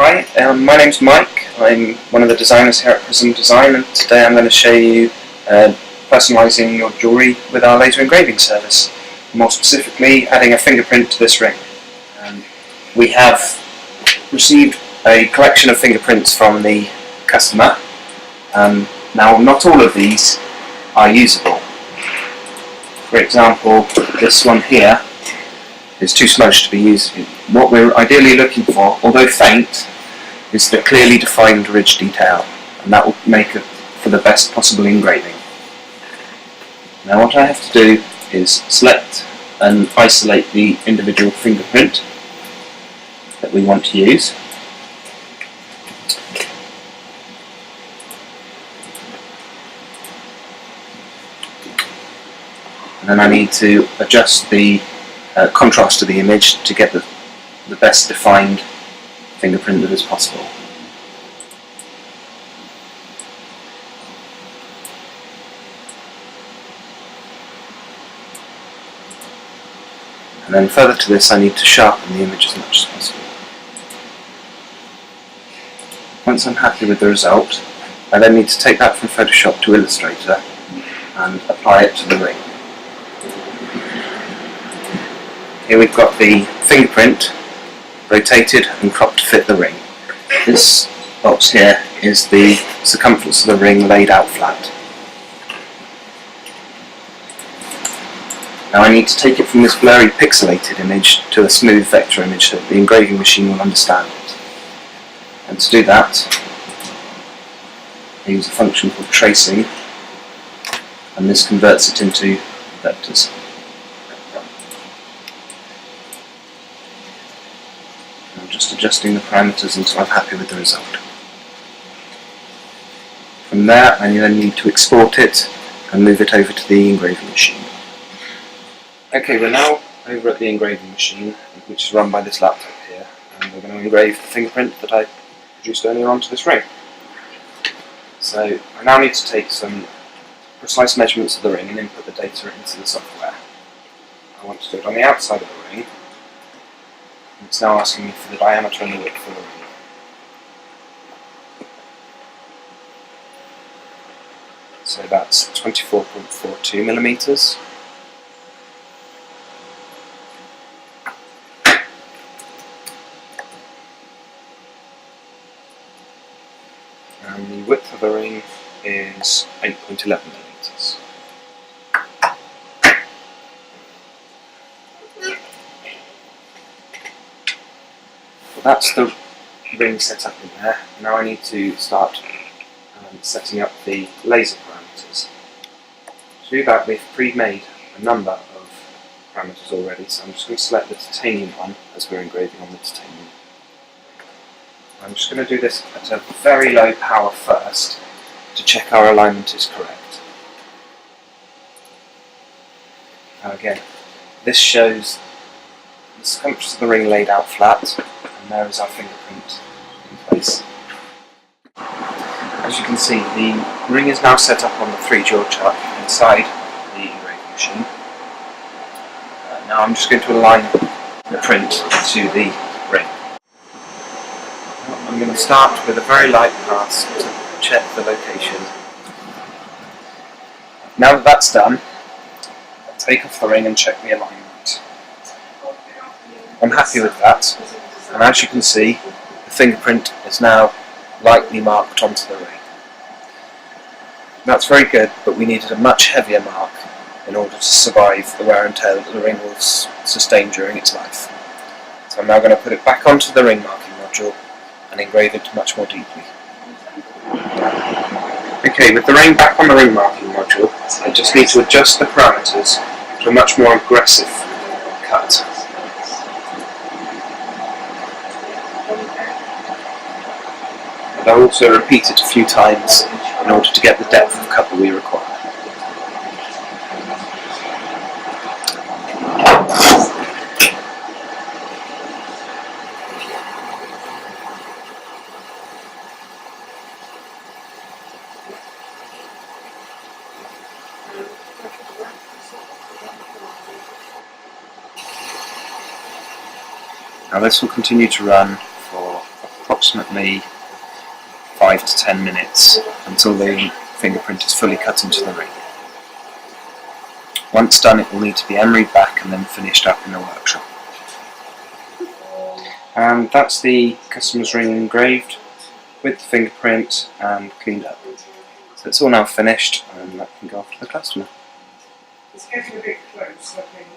Hi, my name's Mike. I'm one of the designers here at Prism Design, and today I'm going to show you personalising your jewellery with our laser engraving service. More specifically, adding a fingerprint to this ring. We have received a collection of fingerprints from the customer. Now, not all of these are usable. For example, this one here is too smudged to be used. What we're ideally looking for, although faint, is the clearly defined ridge detail, and that will make it for the best possible engraving. Now what I have to do is select and isolate the individual fingerprint that we want to use. And then I need to adjust the contrast of the image to get the best defined fingerprint that is possible. And then further to this, I need to sharpen the image as much as possible. Once I'm happy with the result, I then need to take that from Photoshop to Illustrator and apply it to the ring. Here we've got the fingerprint rotated and cropped to fit the ring. This box here is the circumference of the ring laid out flat. Now I need to take it from this blurry pixelated image to a smooth vector image so that the engraving machine will understand it. And to do that, I use a function called tracing, and this converts it into vectors. I'm just adjusting the parameters until I'm happy with the result. From there, I then need to export it and move it over to the engraving machine. Okay, we're now over at the engraving machine, which is run by this laptop here, and we're going to engrave the fingerprint that I produced earlier onto this ring. So I now need to take some precise measurements of the ring and input the data into the software. I want to do it on the outside of the ring. It's now asking me for the diameter and the width of the ring. So that's 24.42 millimeters. And the width of the ring is 8.11 millimeters. That's the ring set up in there. Now I need to start setting up the laser parameters. To do that, we've pre-made a number of parameters already, so I'm just going to select the titanium one as we're engraving on the titanium. I'm just going to do this at a very low power first to check our alignment is correct. Now again, this shows the circumference of the ring laid out flat, and there is our fingerprint in place. As you can see, the ring is now set up on the 3-jaw chart inside the engraving machine. Now I'm just going to align the print to the ring. I'm going to start with a very light pass to check the location. Now that that's done, I'll take off the ring and check the alignment. I'm happy with that, and as you can see, the fingerprint is now lightly marked onto the ring. That's very good, but we needed a much heavier mark in order to survive the wear and tear that the ring will sustain during its life. So I'm now going to put it back onto the ring marking module and engrave it much more deeply. Okay, with the ring back on the ring marking module, I just need to adjust the parameters to a much more aggressive cut. And I'll also repeat it a few times in order to get the depth of cut that we require. Now this will continue to run for approximately 5 to 10 minutes until the fingerprint is fully cut into the ring. Once done, it will need to be emeryed back and then finished up in the workshop. And that's the customer's ring engraved with the fingerprint and cleaned up. So it's all now finished and that can go off to the customer. It's getting a bit close, I think.